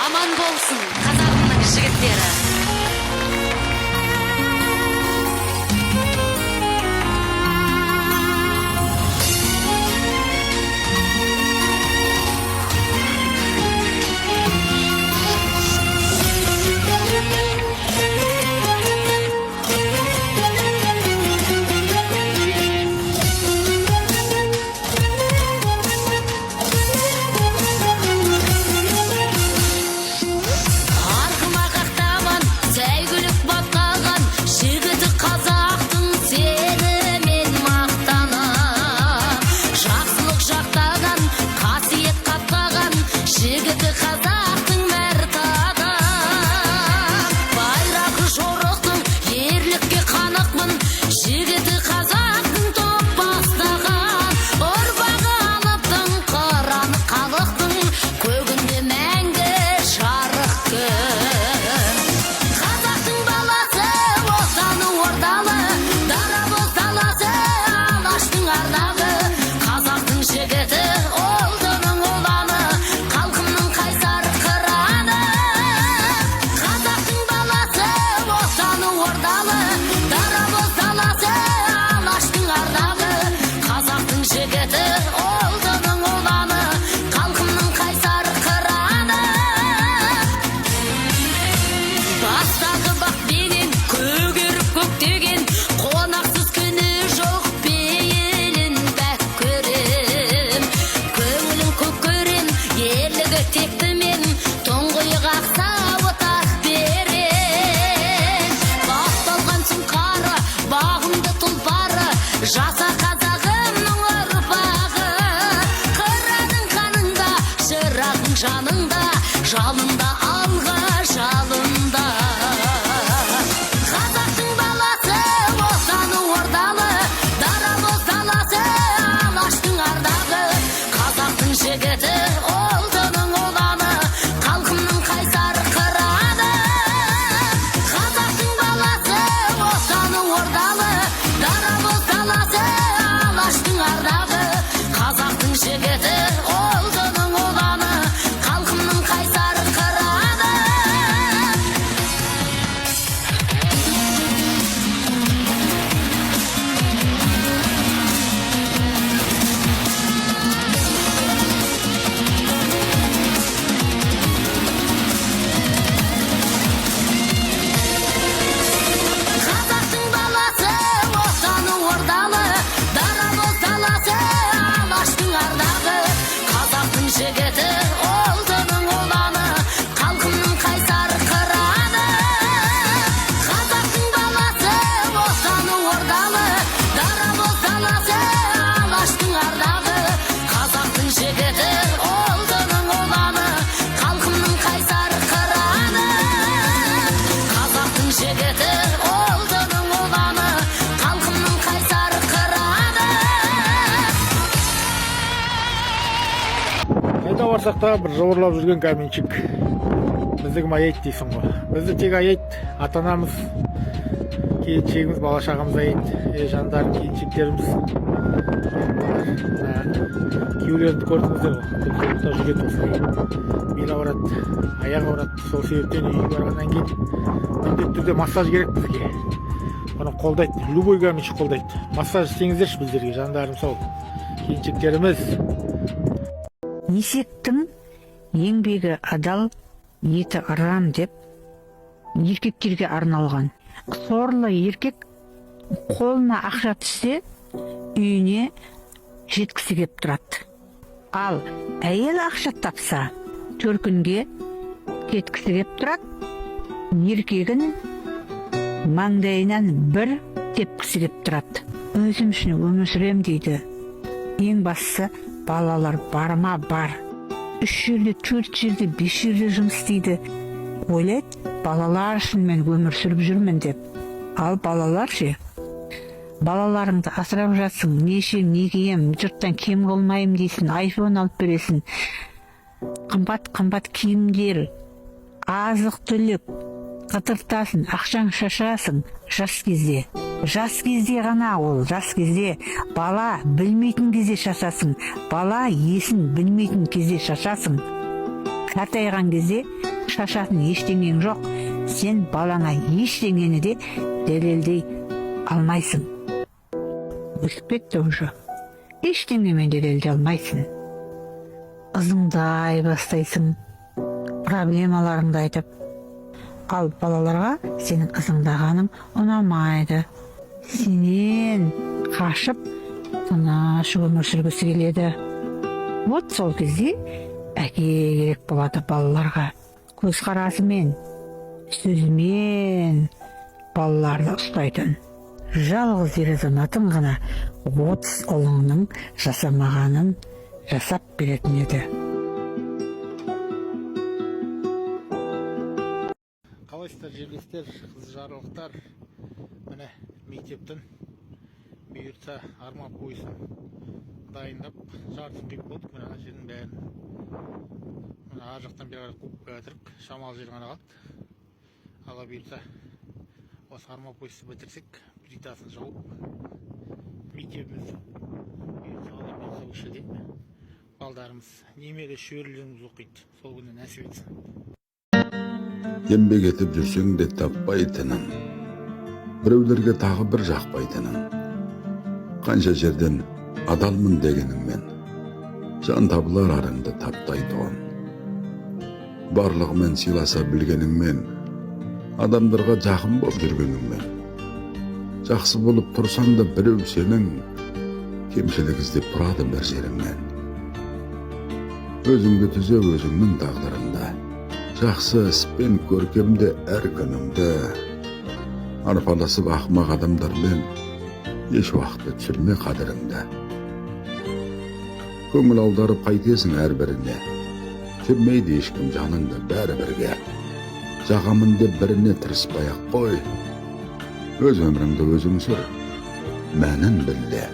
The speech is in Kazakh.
аман болсын қазағымның жігіттері. Жаса қазағымның ұрпағы, қыраның қанында, шырағың жанында, жалында алға жалында. Қазақтың баласы, отаны ордалы, дара боз даласы, алаштың ардағы. Қазақтың жігіті, ұлтының ұланы, халқымның қайсар қыраны. Қазақтың баласы, отаны ордалы, дара боз даласы, алаштың ардағы. Қазақтың жігіті, ұлтының ұланы, халқымның қайсар қыраны. Қазақтың баласы, отаны ордалы, дара боз даласы, алаштың ардағы. Қазақтың жігіті, ұлтының ұланы, халқымның қайсар қыраны. Қазақтың баласы, отаны ордалы, дара боз даласы, алаштың ардағы. Қазақтың жігіті, ұлтының ұланы, халқымның қайсар қыраны. Қазақтың жігіті, ұлтының ұланы, халқымның қайсар қыраны. Қайда барсақ та бір жауырлап жүрген каменщик. Біздігі аяйт дейсің ғой. Бізді тек аяйт ата-анамыз, келіншегіміз, бала-шағамыз аяйт. Жандарым, келіншектеріміз. Күйеулерді көрдіңіздер ғой. Құлқылықта жүрген осылай. Белі ауырады, аяғы ауырады. Сол себептен үйге барғаннан кейін міндетті түрде массаж керек бізге. Оны қолдайды, любой каменщик қолдайды. Массаж істеңіздерші біздерге, жандарым сол. Келіншектеріміз. Несеттің еңбегі адал, еті ырам деп еркектерге арналған. Сорлы еркек қолына ақша түссе, үйіне жеткісі кеп тұрады. Ал әйел ақша тапса, төркінге кеткісі кеп тұрады. Еркегін маңдайынан бір тепкісі кеп тұрады. Өзім үшін өмір сүрем дейді. Ең бастысы балалар барма бар. 3 жерде, 4 жерде, 5 жерде жұмыс істейді. Ойлайды, балалар үшін мен өмір сүріп жүрмін деп. Ал балалар ше, балаларыңды асырап жатсың, нешем, не кием, жұрттан кем болмайым дейсің, айфон алып бересің. Қымбат киімдер, азық түлік, қытыртасың, ақшаң шашасың жас кезде. Жас кезде ғана ол, жас кезде. Бала білмейтін кезде шашасың. Бала есін білмейтін кезде шашасың. Қартайған кезде шашатын ештеңең жоқ. Сен балаңа ештеңені де дәлелдей алмайсың. Өсіп кетті уже. Ештеңемен дәлелдей алмайсың. Ызыңдай бастайсың, проблемаларыңды айтып. Ал балаларға сенің ызыңдағаның ұнамайды. Сенен қашып, тыныш өмір сүргісі келеді. Вот сол кезде әке керек болады балаларға. Көзқарасымен, сөзімен балаларды ұстайтын. Жалғыз ер-азаматың ғана 30 ұлыңның жасамағанын жасап беретін еді. Қалайсыздар жерлестер, қыз-жарлықтар? Міне мектептің бұйыртса арма пойызын дайындап жартысын құйып болдық. Міне ана жердің бәрін. Міне ар жақтан бері қарай қуып жатырық. Шамалы жер ғана қалды. Алла бұйыртса осы арма пойызды бітірсек, плитасын жауып мектебімізді бұйыртса көшеде балдарымыз немере шөрлеріміз оқиды. Сол күні нәсіп етсін. Еңбек етіп жүрсең де таппайтының, біреулерге тағы бір жақпайтының. Қанша жерден адалмын дегеніңмен, жан табылар арыңды таптайтұғын. Барлығымен сыйласа білгеніңмен, адамдарға жақын болып жүргеніңмен. Жақсы болып тұрсаң да біреу сенің кемшілік іздеп тұрады бір жеріңнен. Өзіңді түзе өзіңнің тағдырында, жақсы іспен көркемде әр күніңді. Арпаласып ақымақ адамдармен еш уақытта түсірме қадіріңді. Көңіл аударып қайтесің әрбіріне, келмейді ешкім жаныңды бәрі бірге. Жағамын деп біріне тырыспай-ақ қой, өз өміріңді өзің сүр, мәнін білде.